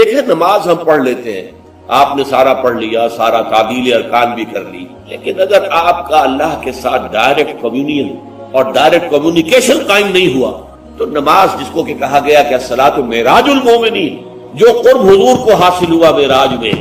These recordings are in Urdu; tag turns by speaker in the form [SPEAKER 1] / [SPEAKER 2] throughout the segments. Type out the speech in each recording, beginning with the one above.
[SPEAKER 1] ایک ہے نماز ہم پڑھ لیتے ہیں، آپ نے سارا پڑھ لیا، سارا تعدیل ارکان بھی کر لی، لیکن اگر آپ کا اللہ کے ساتھ ڈائریکٹ کمیونین اور ڈائریکٹ کمیونیکیشن قائم نہیں ہوا تو نماز، جس کو کہ کہا گیا کہ الصلاۃ معراج المومنین، جو قرب حضور کو حاصل ہوا معراج میں،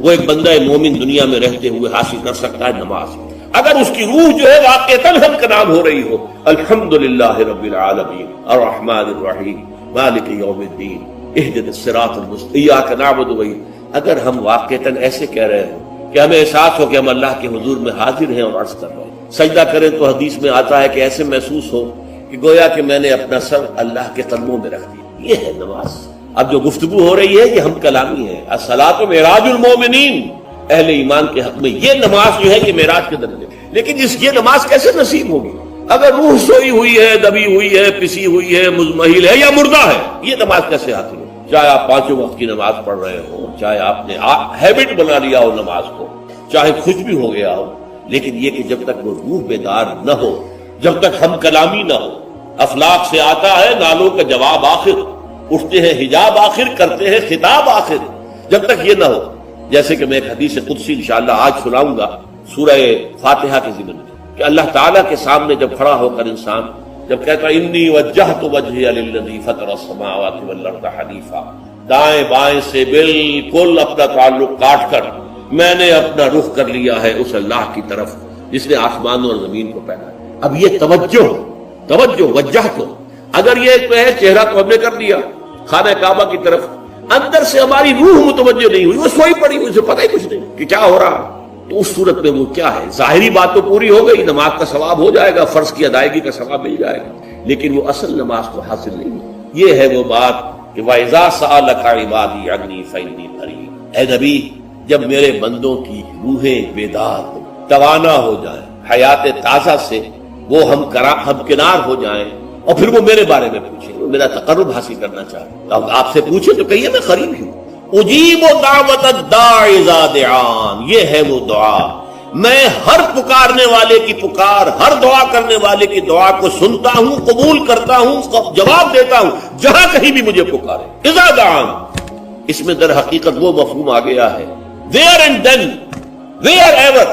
[SPEAKER 1] وہ ایک بندہ مومن دنیا میں رہتے ہوئے حاصل کر سکتا ہے نماز، اگر اس کی روح جو ہے واقعتاً ہم کا نام ہو رہی ہو، الحمدللہ رب العالمین الرحمن الرحیم مالک یوم الدین اہدنا الصراط المستقیم ایاک نعبد و اگر ہم واقعتاً ایسے کہہ رہے ہوں کہ ہمیں احساس ہو کہ ہم اللہ کے حضور میں حاضر ہیں اور عرض کر رہے ہیں، سجدہ کریں تو حدیث میں آتا ہے کہ ایسے محسوس ہو کہ گویا کہ میں نے اپنا سر اللہ کے قدموں میں رکھ دیا، یہ ہے نماز۔ اب جو گفتگو ہو رہی ہے یہ ہم کلامی ہے، الصلاۃ معراج المومنین، اہل ایمان کے حق میں یہ نماز جو ہے کہ معراج کے درجے، لیکن یہ نماز کیسے نصیب ہوگی اگر روح سوئی ہوئی ہے، دبی ہوئی ہے، پسی ہوئی ہے، مزمحل ہے یا مردہ ہے؟ یہ نماز کیسے حاصل ہو؟ چاہے آپ پانچوں وقت کی نماز پڑھ رہے ہو، چاہے آپ نے ہیبٹ بنا لیا ہو نماز کو، چاہے کچھ بھی ہو گیا ہو، لیکن یہ کہ جب تک وہ روح بیدار نہ ہو، جب تک ہم کلامی نہ ہو، افلاق سے آتا ہے نالوں کا جواب آخر، اٹھتے ہیں حجاب آخر، کرتے ہیں خطاب آخر، جب تک یہ نہ ہو، جیسے کہ میں ایک حدیث قدسی انشاءاللہ آج سناؤں گا سورہ فاتحہ کے ضمن میں، کہ اللہ تعالیٰ کے سامنے جب کھڑا ہو کر انسان جب کہتا ہے انی وجہت وجہی للذی فطر السماوات والارض حنیفا، دائیں بائیں سے بالکل اپنا تعلق کاٹ کر میں نے اپنا رخ کر لیا ہے اس اللہ کی طرف جس نے آسمانوں اور زمین کو پیدا کیا۔ اب یہ توجہ وجہ تو اگر یہ تو ہے چہرہ تو ہم نے کر دیا خانہ کعبہ کی طرف، اندر سے ہماری روح متوجہ نہیں ہوئی، وہ سوئی پڑی ہوئی، اسے پتہ ہی کچھ نہیں کہ کیا ہو رہا، تو اس صورت میں وہ کیا ہے؟ ظاہری بات تو پوری ہو گئی، نماز کا ثواب ہو جائے گا، فرض کی ادائیگی کا ثواب مل جائے گا، لیکن وہ اصل نماز تو حاصل نہیں ہے۔ یہ ہے وہ بات کہ وَإِذَا سَأَلَكَ عِبَادِي عَنِّي فَإِنِّي قَرِيبٌ، اے نبی جب میرے بندوں کی روحیں بیدار ہو، توانا ہو جائیں، حیات تازہ سے وہ ہم کنار ہو جائیں، اور پھر وہ میرے بارے میں پوچھیں، وہ میرا تقرب حاصل کرنا چاہتے، اب آپ سے پوچھیں تو کہیے میں قریب ہوں، اجیب دعوت الداعی اذا دعان، یہ ہے وہ دعا، میں ہر پکارنے والے کی پکار، ہر دعا کرنے والے کی دعا کو سنتا ہوں، قبول کرتا ہوں، جواب دیتا ہوں جہاں کہیں بھی مجھے پکارے، اذا دعان، اس میں در حقیقت وہ مفہوم آ گیا ہے where and then where ever،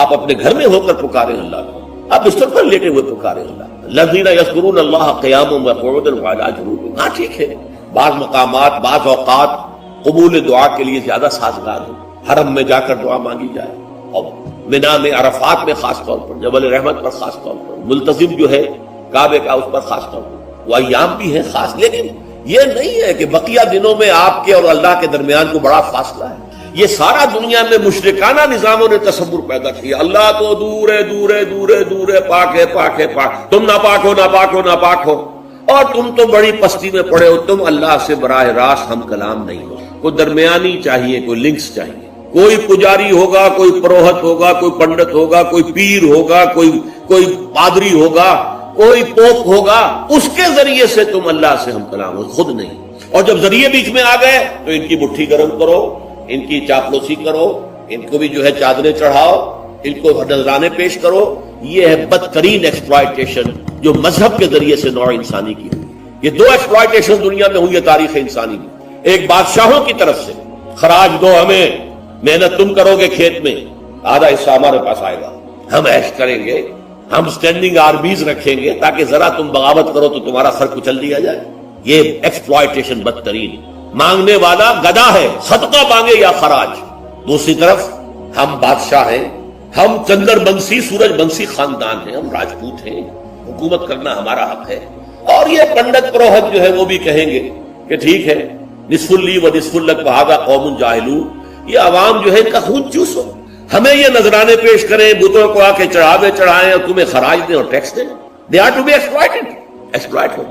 [SPEAKER 1] آپ اپنے گھر میں ہو کر پکاریں اللہ کو، آپ بستر پر لیٹے ہوئے پکاریں اللہ، الذین یذکرون اللہ قیاما وقعودا وعلی جنوبہم، ہاں ٹھیک ہے بعض مقامات بعض اوقات قبول دعا کے لیے زیادہ سازگار ہو، حرم میں جا کر دعا مانگی جائے، اور منا میں عرفات میں خاص طور پر، جبل رحمت پر خاص طور پر، ملتزم جو ہے کعبے کا اس پر خاص طور پر، وہ ایام بھی ہیں خاص، لیکن یہ نہیں ہے کہ بقیہ دنوں میں آپ کے اور اللہ کے درمیان کو بڑا فاصلہ ہے۔ یہ سارا دنیا میں مشرکانہ نظاموں نے تصور پیدا کیا، اللہ تو دور ہے دور ہے دور ہے دور ہے، پاک ہے پاک ہے پاک، تم ناپاک ہو ناپاک ہو ناپاک ہو، اور تم تو بڑی پستی میں پڑے ہو، تم اللہ سے براہ راست ہم کلام نہیں ہو، کوئی درمیانی چاہیے، کوئی لنکس چاہیے، کوئی پجاری ہوگا، کوئی پروہت ہوگا، کوئی پنڈت ہوگا، کوئی پیر ہوگا، کوئی پادری ہوگا، کوئی پوپ ہوگا، اس کے ذریعے سے تم اللہ سے ہم کلام ہو، خود نہیں۔ اور جب ذریعے بیچ میں آ گئے تو ان کی مٹھی گرم کرو، ان کی چاپلوسی کرو، ان کو بھی جو ہے چادریں چڑھاؤ، ان کو نذرانے پیش کرو، یہ ہے بدترین ایکسپلائٹیشن جو مذہب کے ذریعے سے نوع انسانی کی ہوئی۔ یہ دو ایکسپلائٹیشن دنیا میں ہوئی ہے تاریخ انسانی میں، ایک بادشاہوں کی طرف سے خراج دو ہمیں، محنت تم کرو گے کھیت میں، آدھا حصہ ہمارے پاس آئے گا، ہم عیش کریں گے، ہم سٹینڈنگ آرمیز رکھیں گے تاکہ ذرا تم بغاوت کرو تو تمہارا سر کچل دیا جائے، یہ ایکسپلائٹیشن بدترین۔ مانگنے والا گدا ہے، صدقہ مانگے یا خراج۔ دوسری طرف ہم بادشاہ ہیں، ہم چندر بنسی سورج بنسی خاندان ہیں، ہم راجپوت ہیں، حکومت کرنا ہمارا حق ہے، اور یہ پنڈت پروہت جو ہے وہ بھی کہیں گے کہ ٹھیک ہے نصف لی و نصف لک وہذا قوم جاہلون، یہ عوام جو ہے ان کا خون چوسو، ہمیں یہ نذرانے پیش کریں، بتوں کو آ کے چڑھاوے چڑھائیں اور تمہیں خراج دیں اور ٹیکس دیں، they are to be exploited۔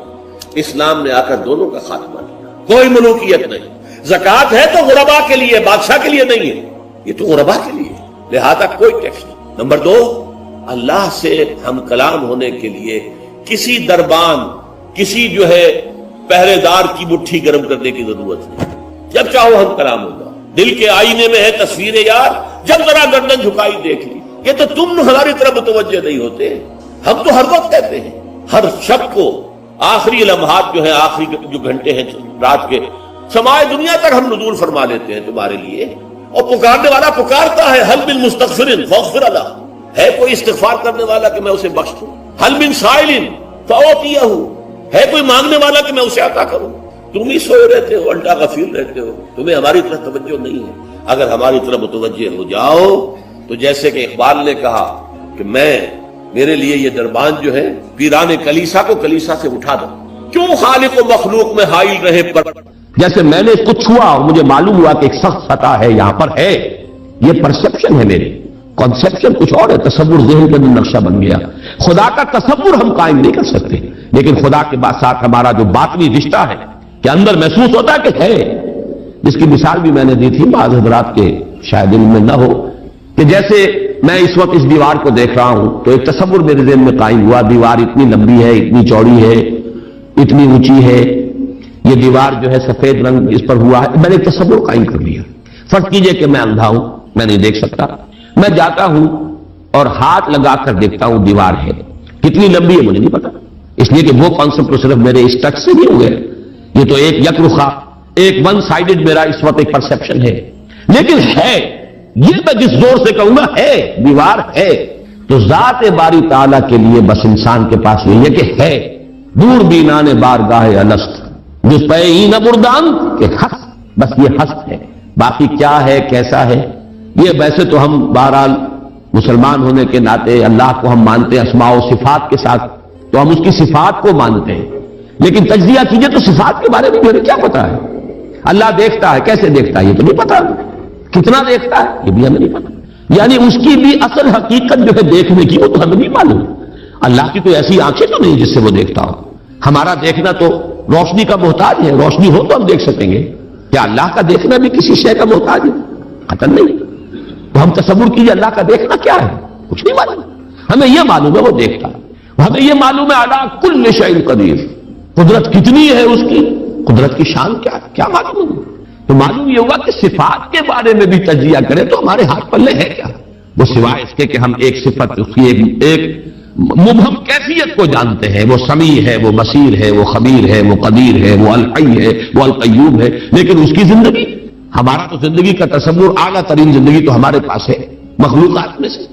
[SPEAKER 1] اسلام نے آ کر دونوں کا خاتمہ کیا، کوئی ملوکیت نہیں، زکوٰۃ ہے تو غربا کے لیے، بادشاہ کے لیے نہیں ہے، یہ تو غربا کے لیے، لہذا کوئی ٹیکس نہیں۔ نمبر دو، اللہ سے ہم کلام ہونے کے لیے کسی دربان، کسی جو ہے پہرے دار کی مٹھی گرم کرنے کی ضرورت نہیں، جب چاہو ہم کلام ہوگا۔ دل کے آئینے میں ہے تصویر یار، جب ذرا گردن جھکائی دیکھ لی، یہ تو تم ہماری طرف متوجہ نہیں ہوتے، ہم تو ہر وقت کہتے ہیں، ہر شب کو آخری لمحات جو ہے، آخری جو گھنٹے ہیں رات کے، سمائے دنیا تک ہم نزول فرما لیتے ہیں تمہارے لیے، اور پکارنے والا پکارتا ہے حل من مستغفر فاغفر له، ہے کوئی استغفار کرنے والا کہ میں اسے بخش دوں، حل من سائل فاعطیہ، ہے کوئی مانگنے والا کہ میں اسے عطا کروں۔ تم ہی سوئے رہتے ہو، الٹا غفیر رہتے ہو، تمہیں ہماری طرف توجہ نہیں ہے۔ اگر ہماری طرف متوجہ ہو جاؤ تو جیسے کہ اقبال نے کہا کہ میرے لیے یہ دربان جو ہے پیران کلیسا کو کلیسا سے اٹھا دو، کیوں خالق و مخلوق میں حائل رہے پر،
[SPEAKER 2] جیسے میں نے کچھ ہوا اور مجھے معلوم ہوا کہ ایک سخت خطا ہے یہاں پر ہے، یہ پرسپشن ہے میری، کنسپشن کچھ اور ہے، تصور ذہن کے اندر نقشہ بن گیا۔ خدا کا تصور ہم قائم نہیں کر سکتے، لیکن خدا کے ساتھ ہمارا جو باطنی رشتہ ہے کہ اندر محسوس ہوتا ہے کہ ہے، جس کی مثال بھی میں نے دی تھی، بعض حضرات کے شاید علم میں نہ ہو، کہ جیسے میں اس وقت اس دیوار کو دیکھ رہا ہوں تو ایک تصور میرے ذہن میں قائم ہوا، دیوار اتنی لمبی ہے، اتنی چوڑی ہے، اتنی اونچی ہے، یہ دیوار جو ہے سفید رنگ اس پر ہوا ہے، میں نے ایک تصور قائم کر لیا۔ فرض کیجئے کہ میں اندھا ہوں، میں نہیں دیکھ سکتا، میں جاتا ہوں اور ہاتھ لگا کر دیکھتا ہوں دیوار ہے، کتنی لمبی ہے مجھے نہیں پتا، اس لیے کہ وہ کانسیپٹ تو صرف میرے اس ٹچ سے نہیں ہوئے، یہ تو ایک یک رخا، ایک ون سائیڈڈ میرا اس وقت ایک پرسپشن ہے، لیکن ہے، یہ میں جس زور سے کہوں گا ہے، دیوار ہے، تو ذات باری تعالیٰ کے لیے بس انسان کے پاس یہ ہے کہ ہے، دور بینان بارگاہ الست جس پہ این بردان کہ ہست، بس یہ ہست ہے، باقی کیا ہے کیسا ہے یہ ویسے تو ہم بہرحال مسلمان ہونے کے ناطے اللہ کو ہم مانتے ہیں اسماء و صفات کے ساتھ، تو ہم اس کی صفات کو مانتے ہیں، لیکن تجزیہ کیجئے تو صفات کے بارے میں مجھے کیا پتا ہے؟ اللہ دیکھتا ہے، کیسے دیکھتا ہے یہ تو نہیں پتا، کتنا دیکھتا ہے یہ بھی ہمیں نہیں پتا، یعنی اس کی بھی اصل حقیقت جو ہے دیکھنے کی وہ تو ہمیں نہیں معلوم۔ اللہ کی کوئی ایسی آنکھیں تو نہیں جس سے وہ دیکھتا ہو، ہمارا دیکھنا تو روشنی کا محتاج ہے، روشنی ہو تو ہم دیکھ سکیں گے، کیا اللہ کا دیکھنا بھی کسی شے کا محتاج ہے؟ قطعاً نہیں۔ تو ہم تصور کیجئے اللہ کا دیکھنا کیا ہے، کچھ نہیں معلوم، ہمیں یہ معلوم ہے وہ دیکھتا ہے، ہمیں یہ معلوم ہے علی کل شیء قدیر، قدرت کتنی ہے اس کی، قدرت کی شان کیا ہے، کیا معلوم ہے؟ تو معلوم یہ ہوا کہ صفات کے بارے میں بھی تجزیہ کریں تو ہمارے ہاتھ پلے ہے کیا، وہ سوائے اس کے کہ ہم ایک صفت اس کی ایک مبہم کیفیت کو جانتے ہیں، وہ سمیع ہے، وہ بصیر ہے، وہ خبیر ہے، وہ قدیر ہے، وہ الحی ہے، وہ القیوم ہے، لیکن اس کی زندگی، ہمارا تو زندگی کا تصور اعلیٰ ترین زندگی تو ہمارے پاس ہے مخلوقات میں سے،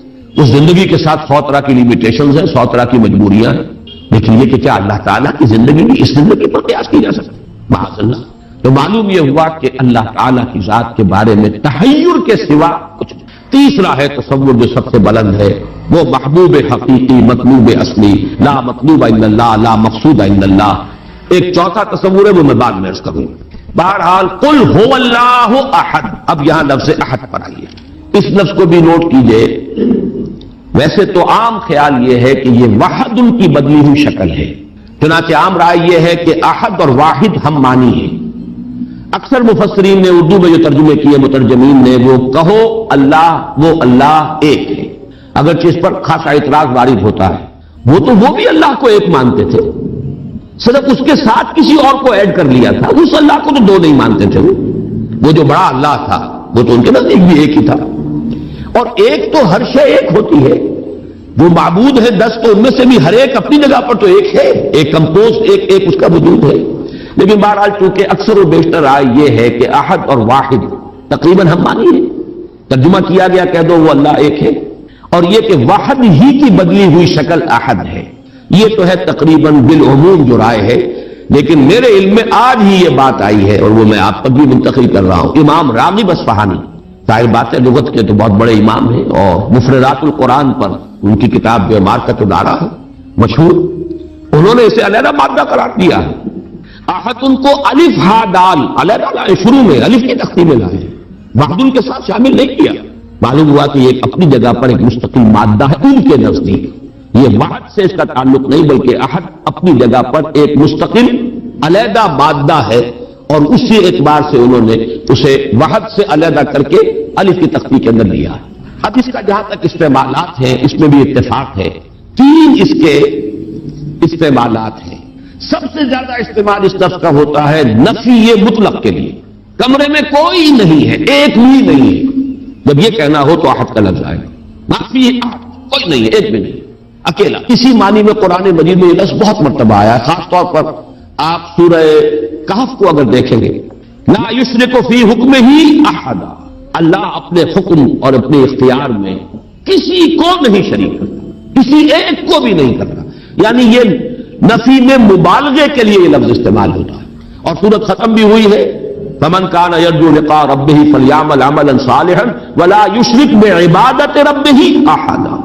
[SPEAKER 2] اس زندگی کے ساتھ 100 طرح کی لیمیٹیشنز ہیں، 100 طرح کی مجبوریاں ہیں، لیکن یہ کہ کیا اللہ تعالیٰ کی زندگی بھی اس زندگی پر قیاس کی جا سکتی ہے؟ معاذ اللہ۔ تو معلوم یہ ہوا کہ اللہ تعالیٰ کی ذات کے بارے میں تحیر کے سوا کچھ نہیں۔ تیسرا ہے تصور جو سب سے بلند ہے، وہ محبوب حقیقی مطلوب اصلی، لا مطلوب الا اللہ لا مقصود الا اللہ۔ ایک چوتھا تصور ہے وہ میں بعد میں عرض کروں۔ بہرحال قل هو اللہ احد، اب یہاں لفظ احد پر آئیے، اس لفظ کو بھی نوٹ کیجئے۔ ویسے تو عام خیال یہ ہے کہ یہ وحد ان کی بدلی ہوئی شکل ہے، چنانچہ عام رائے یہ ہے کہ احد اور واحد ہم معنی ہیں۔ اکثر مفسرین نے اردو میں جو ترجمے کیے مترجمین نے، وہ کہو اللہ، وہ اللہ ایک ہے، اگرچہ اس پر خاصا اعتراض وارد ہوتا ہے، وہ بھی اللہ کو ایک مانتے تھے، صرف اس کے ساتھ کسی اور کو ایڈ کر لیا تھا، اس اللہ کو تو دو نہیں مانتے تھے، وہ جو بڑا اللہ تھا وہ تو ان کے نزدیک بھی ایک ہی تھا، اور ایک تو ہر شے ایک ہوتی ہے، جو معبود ہے 10 تو ان میں سے بھی ہر ایک اپنی جگہ پر تو ایک ہے، ایک کمپوز ایک اس کا وجود ہے، لیکن بہرحال چونکہ اکثر و بیشتر رائے یہ ہے کہ احد اور واحد تقریباً ہم مانی ہے، ترجمہ کیا گیا کہہ دو وہ اللہ ایک ہے، اور یہ کہ واحد ہی کی بدلی ہوئی شکل احد ہے، یہ تو ہے تقریباً بالعموم جو رائے ہے، لیکن میرے علم میں آج ہی یہ بات آئی ہے اور وہ میں آپ تک بھی منتقل کر رہا ہوں۔ امام راغب اصفہانی، ظاہر بات ہے لغت کے تو بہت بڑے امام ہیں، اور مفردات القرآن پر ان کی کتاب جو مارکت الدارہ ہے مشہور، انہوں نے اسے علیحدہ مادہ قرار دیا ہے۔ احد ان کو الف ہا دال علیحدہ لائے، شروع میں الف کی تختی میں لائے، وحد کے ساتھ شامل نہیں کیا، معلوم ہوا کہ یہ اپنی جگہ پر ایک مستقل مادہ ہے ان کے نزدیک، یہ وحد سے اس کا تعلق نہیں بلکہ احد اپنی جگہ پر ایک مستقل علیحدہ مادہ ہے، اور اسی اعتبار سے انہوں نے اسے وحد سے علیحدہ کر کے الف کی تختی کے اندر لیا۔ اب اس کا جہاں تک استعمالات ہیں اس میں بھی اتفاق ہے، 3 اس کے استعمالات ہیں۔ سب سے زیادہ استعمال اس لفظ کا ہوتا ہے نفی مطلق کے لیے، کمرے میں کوئی نہیں ہے، ایک بھی نہیں ہے، جب یہ کہنا ہو تو احد کا لفظ آئے، نفی احد، کوئی نہیں ہے، ایک بھی نہیں، اکیلا۔ اسی معنی میں قرآن مجید میں یہ لفظ بہت مرتبہ آیا ہے، خاص طور پر آپ سورہ کہف کو اگر دیکھیں گے لا یشرک فی حکمہ احدا، اللہ اپنے حکم اور اپنے اختیار میں کسی کو نہیں شریک کرتا، کسی ایک کو بھی نہیں کرتا. یعنی یہ نفی میں مبالغے کے لیے یہ لفظ استعمال ہوتا ہے. اور سورت ختم بھی ہوئی ہے فمن کان یرجو لقاء ربہ فلیعمل عملا صالحا ولا یشرک بعبادۃ ربہ احدا.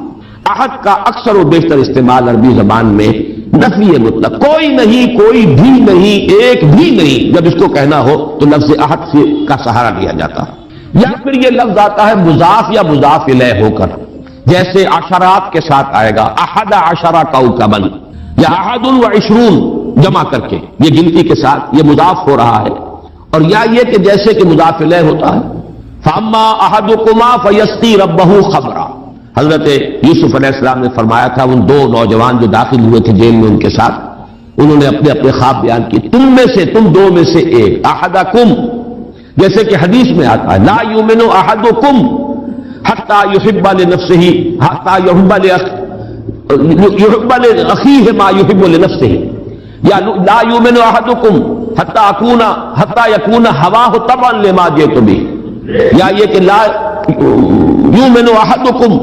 [SPEAKER 2] احد کا اکثر و بیشتر استعمال عربی زبان میں نفی مطلق، کوئی نہیں، کوئی بھی نہیں، ایک بھی نہیں، جب اس کو کہنا ہو تو لفظ احد سے کا سہارا لیا جاتا ہے. یا پھر یہ لفظ آتا ہے مضاف یا مضاف الیہ ہو کر، جیسے عشرات کے ساتھ آئے گا احد عشرہ کوكبا یا احد وعشرون جمع کر کے، یہ گنتی کے ساتھ یہ مضاف ہو رہا ہے. اور یا یہ کہ جیسے کہ مضاف الیہ ہوتا ہے فاما احدکما فیسقی ربہ خمرا. حضرت یوسف علیہ السلام نے فرمایا تھا ان دو نوجوان جو داخل ہوئے تھے جیل میں ان کے ساتھ، انہوں نے اپنے اپنے خواب بیان کیے، تم دو میں سے ایک، احدکم، جیسے کہ حدیث میں آتا ہے لا یؤمن احدکم حتی یحب لنفسہ حتی یحب لاخیہ ما یحب لنفسہ، یا لا یؤمن احدکم حتی یکون ہواہ طبعا لما جئت بہ، یا یہ کہ لا یؤمن احدکم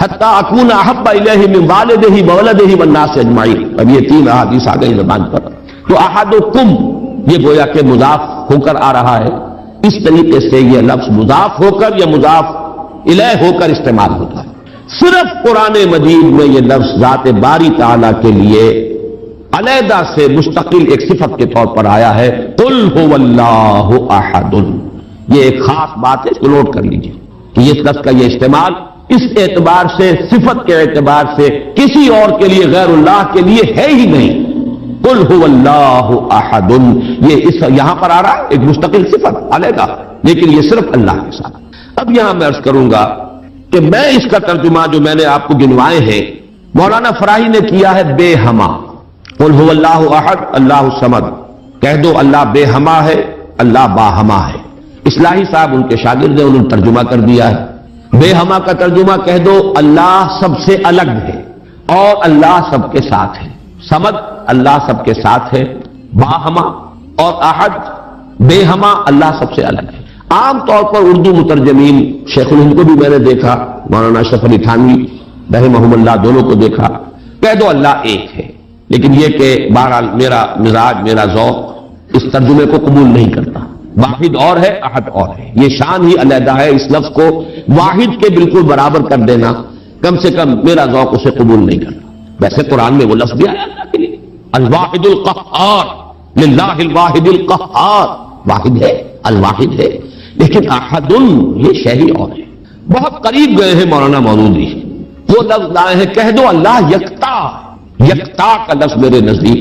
[SPEAKER 2] حتی اکون احب الیہ من والدہ وولدہ والناس اجمعین. اب یہ تین احادیث آ گئی زبان پر. تو احدکم یہ گویا کہ مضاف ہو کر آ رہا ہے. اس طریقے سے یہ لفظ مضاف ہو کر یا مضاف الیہ ہو کر استعمال ہوتا ہے. صرف قرآن مجید میں یہ لفظ ذات باری تعالیٰ کے لیے علیحدہ سے مستقل ایک صفت کے طور پر آیا ہے، قل هو اللہ احد. یہ ایک خاص بات ہے، اس کو نوٹ کر لیجیے کہ یہ لفظ کا یہ استعمال اس اعتبار سے، صفت کے اعتبار سے کسی اور کے لیے غیر اللہ کے لیے ہے ہی نہیں. قل هو اللہ احد، یہ یہاں پر آ رہا ہے ایک مستقل صفت علیحدہ، لیکن یہ صرف اللہ کے ساتھ. اب یہاں میں عرض کروں گا کہ میں اس کا ترجمہ جو میں نے آپ کو گنوائے ہیں مولانا فراہی نے کیا ہے بے ہما. قل هو اللہ احد اللہ الصمد، کہہ دو اللہ بے ہما ہے، اللہ باہما ہے. اصلاحی صاحب ان کے شاگرد ہیں، انہوں نے ترجمہ کر دیا ہے بے ہما کا ترجمہ کہہ دو اللہ سب سے الگ ہے اور اللہ سب کے ساتھ ہے. صمد اللہ سب کے ساتھ ہے، باہما اور احد بے ہما اللہ سب سے الگ ہے. عام طور پر اردو مترجمین شیخ الہند کو بھی میں نے دیکھا، مولانا اشرف علی تھانوی رحمہم اللہ دونوں کو دیکھا، کہہ دو اللہ ایک ہے. لیکن یہ کہ بہرحال میرا مزاج میرا ذوق اس ترجمے کو قبول نہیں کرتا. واحد اور ہے، احد اور ہے، یہ شان ہی علیحدہ ہے. اس لفظ کو واحد کے بالکل برابر کر دینا کم سے کم میرا ذوق اسے قبول نہیں کرتا. ویسے قرآن میں وہ لفظ بھی آیا اللہ کے لیے، الواحد القہار، للہ الواحد القہار، واحد ہے، الواحد ہے. لیکن احد یہ شہری اور ہے. بہت قریب گئے ہیں مولانا مودودی، وہ لفظ لائے ہیں کہہ دو اللہ یکتا. یکتا کا لفظ میرے نزدیک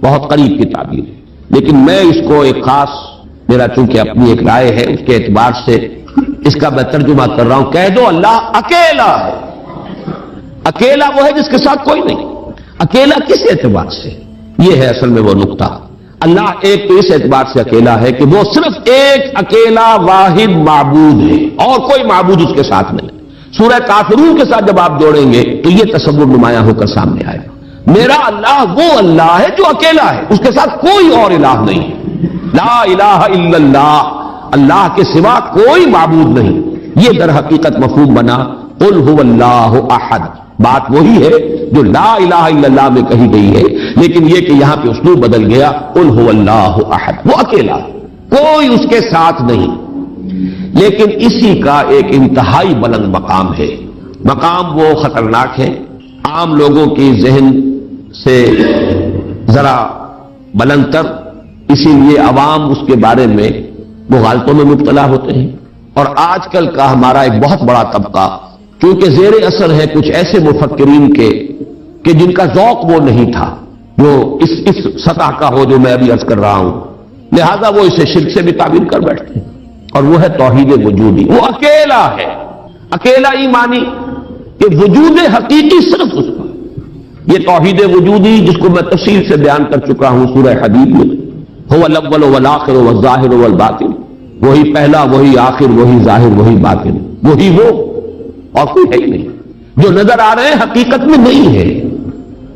[SPEAKER 2] بہت قریب کی تعبیر ہے، لیکن میں اس کو ایک خاص، میرا چونکہ اپنی ایک رائے ہے اس کے اعتبار سے اس کا میں ترجمہ کر رہا ہوں. کہہ دو اللہ اکیلا ہے. اکیلا وہ ہے جس کے ساتھ کوئی نہیں. اکیلا کس اعتبار سے؟ یہ ہے اصل میں وہ نقطہ. اللہ ایک تو اس اعتبار سے اکیلا ہے کہ وہ صرف ایک اکیلا واحد معبود ہے اور کوئی معبود اس کے ساتھ نہیں. سورہ کافرون کے ساتھ جب آپ جوڑیں گے تو یہ تصور نمایاں ہو کر سامنے آئے گا. میرا اللہ وہ اللہ ہے جو اکیلا ہے، اس کے ساتھ کوئی اور الہ نہیں ہے. لا الہ الا اللہ، اللہ کے سوا کوئی معبود نہیں. یہ در حقیقت مفہوم بنا قل هو اللہ احد. بات وہی ہے جو لا الہ الا اللہ میں کہی گئی ہے، لیکن یہ کہ یہاں پہ اسلوب بدل گیا. قل هو اللہ احد، وہ اکیلا، کوئی اس کے ساتھ نہیں. لیکن اسی کا ایک انتہائی بلند مقام ہے. مقام وہ خطرناک ہے، عام لوگوں کی ذہن سے ذرا بلند تر، اسی لیے عوام اس کے بارے میں مغالطوں میں مبتلا ہوتے ہیں. اور آج کل کا ہمارا ایک بہت بڑا طبقہ چونکہ زیر اثر ہے کچھ ایسے مفکرین کے کہ جن کا ذوق وہ نہیں تھا جو اس سطح کا ہو جو میں ابھی عرض کر رہا ہوں، لہذا وہ اسے شرک سے بھی تعبیر کر بیٹھتے ہیں. اور وہ ہے توحید وجودی. وہ اکیلا ہے، اکیلا ہی مانی کہ وجود حقیقی صرف اس کا. یہ توحید وجودی جس کو میں تفصیل سے بیان کر چکا ہوں سورہ حدید میں، هو الاول والآخر والظاہر والباطن، وہی پہلا وہی آخر وہی ظاہر وہی باطن، وہی وہ اور کوئی ہے ہی نہیں. جو نظر آ رہے ہیں حقیقت میں نہیں ہے.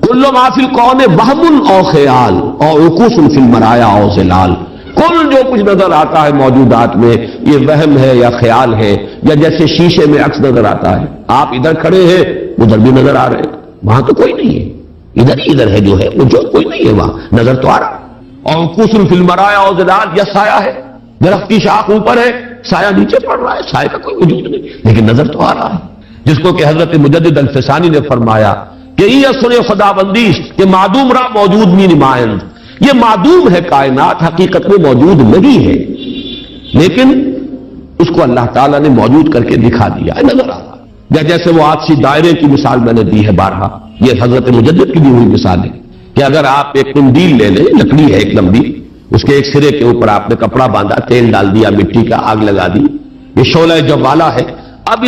[SPEAKER 2] کل ما فی الکون وہم او خیال اور عکوس فی المرایا او ظلال. کل جو کچھ نظر آتا ہے موجودات میں یہ وہم ہے یا خیال ہے، یا جیسے شیشے میں عکس نظر آتا ہے، آپ ادھر کھڑے ہیں ادھر بھی نظر آ رہے ہیں، وہاں تو کوئی نہیں ہے، ادھر ہے جو ہے وہ جو کوئی نہیں ہے، وہاں نظر تو آ رہا ہے۔ اور قصر فی المرایا اور ظلال، یا سایہ ہے، درخت کی شاخ اوپر ہے سایہ نیچے پڑ رہا ہے، سایہ کا کوئی وجود نہیں لیکن نظر تو آ رہا ہے، جس کو کہ حضرت مجدد الفسانی نے فرمایا کہ یہ سنے خدا بندیش کہ معدوم را موجود می نمائند، یہ معدوم ہے کائنات، حقیقت میں موجود نہیں ہے لیکن اس کو اللہ تعالیٰ نے موجود کر کے دکھا دیا ہے، نظر آ رہا ہے۔ جیسے وہ آپسی دائرے کی مثال میں نے دی ہے بارہا، یہ حضرت مجدد کی دی ہوئی مثال ہے کہ اگر آپ ایک قندیل لے لیں، لکڑی ہے ایک لمبی، اس کے ایک سرے کے اوپر آپ نے کپڑا باندھا، تیل ڈال دیا، مٹی کا آگ لگا دی، یہ شعلہ جوالا ہے، اب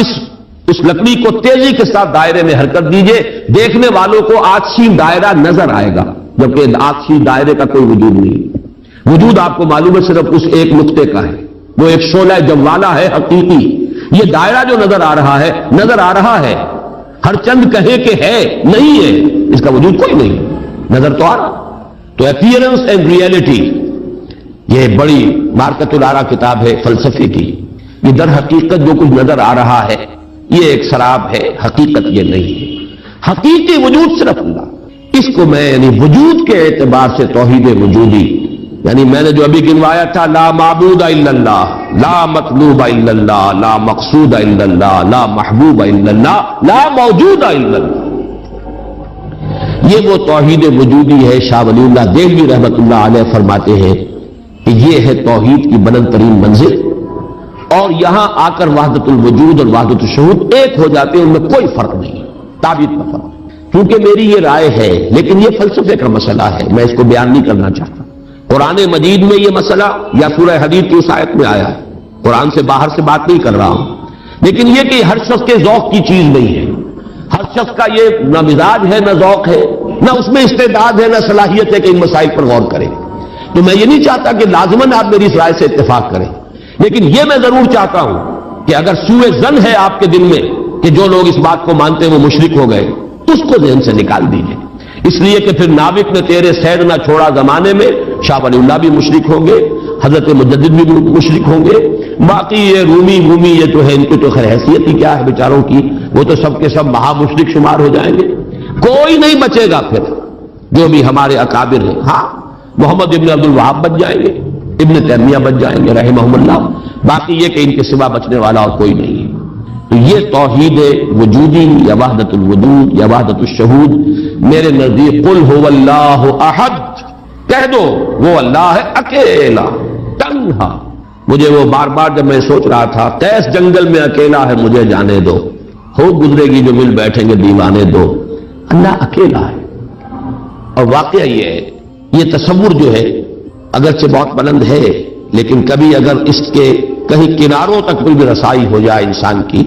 [SPEAKER 2] اس لکڑی کو تیزی کے ساتھ دائرے میں حرکت دیجئے، دیکھنے والوں کو آتشی دائرہ نظر آئے گا، جبکہ آتشی دائرے کا کوئی وجود نہیں، وجود آپ کو معلوم ہے صرف اس ایک نقطے کا ہے، وہ ایک شعلہ جوالا ہے حقیقی، یہ دائرہ جو نظر آ رہا ہے، ہر چند کہے کہ ہے نہیں ہے، اس کا وجود کوئی نہیں، نظر تو آ رہا۔ تو اپیئرنس اینڈ ریئلٹی یہ بڑی مارکت الارا کتاب ہے فلسفے کی، یہ در حقیقت جو کچھ نظر آ رہا ہے یہ ایک سراب ہے، حقیقت یہ نہیں ہے، حقیقی وجود صرف اللہ، اس کو میں یعنی وجود کے اعتبار سے توحید وجودی، یعنی میں نے جو ابھی گنوایا تھا، لا معبود الا اللہ، لا مطلوب الا اللہ، لا مقصود الا اللہ، لا محبوب الا اللہ، لا موجود الا اللہ، یہ وہ توحید وجودی ہے۔ شاہ ولی اللہ دہلوی رحمت اللہ علیہ فرماتے ہیں کہ یہ ہے توحید کی بلند ترین منزل، اور یہاں آ کر وحدت الوجود اور وحدت الشہود ایک ہو جاتے ہیں، ان میں کوئی فرق نہیں، تعبیر کا فرق، کیونکہ میری یہ رائے ہے، لیکن یہ فلسفے کا مسئلہ ہے، میں اس کو بیان نہیں کرنا چاہتا۔ قرآن مجید میں یہ مسئلہ یا سورہ حدید کی اس آیت میں آیا ہے، قرآن سے باہر سے بات نہیں کر رہا ہوں، لیکن یہ کہ ہر شخص کے ذوق کی چیز نہیں ہے، ہر شخص کا یہ نہ مزاج ہے، نہ ذوق ہے، نہ اس میں استعداد ہے، نہ صلاحیت ہے کہ ان مسائل پر غور کرے۔ تو میں یہ نہیں چاہتا کہ لازماً آپ میری اس رائے سے اتفاق کریں، لیکن یہ میں ضرور چاہتا ہوں کہ اگر سوء ظن ہے آپ کے دل میں کہ جو لوگ اس بات کو مانتے ہیں وہ مشرک ہو گئے، تو اس کو ذہن سے نکال دیجیے، اس لیے کہ پھر ناوک نے تیرے سید نہ چھوڑا زمانے میں، شاہ ولی اللہ بھی مشرک ہوں گے، حضرت مجدد بھی مشرک ہوں گے، باقی یہ رومی یہ تو ہے، ان کی تو خیر حیثیت ہی کیا ہے بیچاروں کی، وہ تو سب کے سب مہا مشرک شمار ہو جائیں گے، کوئی نہیں بچے گا پھر جو بھی ہمارے اکابر ہیں۔ ہاں محمد ابن عبد الوہاب بچ جائیں گے، ابن تیمیہ بچ جائیں گے رحمہم اللہ، باقی یہ کہ ان کے سوا بچنے والا اور کوئی نہیں ہے۔ تو یہ توحید وجودی یا وحدت الوجود یا وحدت الشہود میرے نزدیک قل هو اللہ احد، کہہ دو وہ اللہ ہے اکیلا تنہا۔ مجھے وہ بار بار جب میں سوچ رہا تھا قیس جنگل میں اکیلا ہے مجھے جانے دو، ہو گزرے گی جو مل بیٹھیں گے دیوانے دو، اللہ اکیلا ہے۔ اور واقعہ یہ ہے، یہ تصور جو ہے اگرچہ بہت بلند ہے، لیکن کبھی اگر اس کے کہیں کناروں تک کوئی بھی رسائی ہو جائے انسان کی،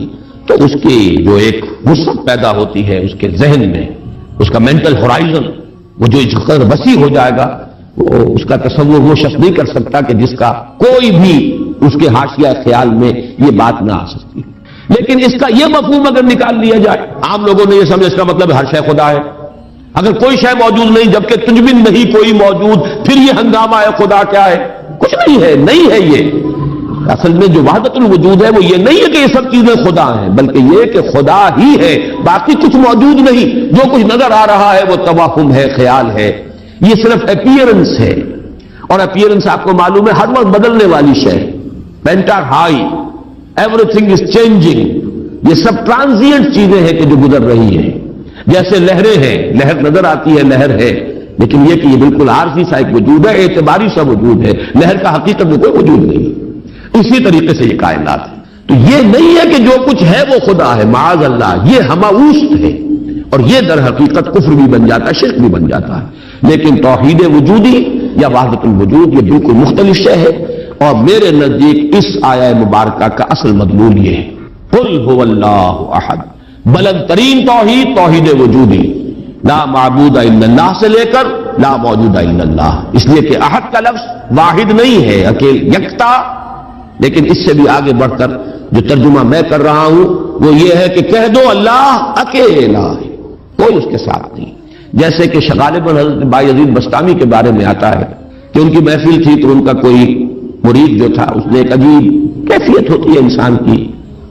[SPEAKER 2] تو اس کی جو ایک وسعت پیدا ہوتی ہے اس کے ذہن میں، اس کا مینٹل ہورائزن وہ جو اس قدر وسیع ہو جائے گا، وہ اس کا تصور وہ شخص نہیں کر سکتا کہ جس کا کوئی بھی اس کے حاشیہ خیال میں یہ بات نہ آ سکتی۔ لیکن اس کا یہ مفہوم اگر نکال لیا جائے، عام لوگوں نے یہ سمجھا اس کا مطلب ہر شے خدا ہے، اگر کوئی شے موجود نہیں جبکہ تجھ میں نہیں کوئی موجود، پھر یہ ہنگامہ ہے خدا کیا ہے؟ کچھ نہیں ہے، نہیں ہے۔ یہ اصل میں جو وحدت الوجود ہے وہ یہ نہیں ہے کہ یہ سب چیزیں خدا ہیں، بلکہ یہ کہ خدا ہی ہے، باقی کچھ موجود نہیں، جو کچھ نظر آ رہا ہے وہ توہم ہے، خیال ہے، یہ صرف اپیئرنس ہے، اور اپیئرنس آپ کو معلوم ہے ہر وقت بدلنے والی شے، پینٹا ہائی، ایوری تھنگ از چینجنگ، یہ سب ٹرانزینٹ چیزیں ہیں کہ جو گزر رہی ہیں، جیسے لہریں ہیں، لہر نظر آتی ہے لہر ہے، لیکن یہ کہ یہ بالکل عارضی سا ایک وجود ہے، اعتباری سا وجود ہے، لہر کا حقیقت میں کوئی وجود نہیں۔ اسی طریقے سے یہ کائنات ہے، تو یہ نہیں ہے کہ جو کچھ ہے وہ خدا ہے، معاذ اللہ، یہ ہماوست ہے، اور یہ در حقیقت کفر بھی بن جاتا ہے، شرک بھی بن جاتا ہے۔ لیکن توحید وجودی یا وحدت الوجود یہ بالکل مختلف شے ہے، اور میرے نزدیک اس آیہ مبارکہ کا اصل مضمون یہ ہے، قل هو اللہ احد، بلند ترین توحید توحید وجودی، لا معبود الا اللہ سے لے کر لا موجود الا اللہ، اس لیے کہ احد کا لفظ واحد نہیں ہے، اکیل یکتا، لیکن اس سے بھی آگے بڑھ کر جو ترجمہ میں کر رہا ہوں وہ یہ ہے کہ کہہ دو اللہ اکیلا ہے، کوئی اس کے ساتھ نہیں، جیسے کہ غالباً حضرت بایزید بسطامی کے بارے میں آتا ہے کہ ان کی محفل تھی تو ان کا کوئی مرید جو تھا اس نے ایک عجیب کیفیت ہوتی ہے انسان کی،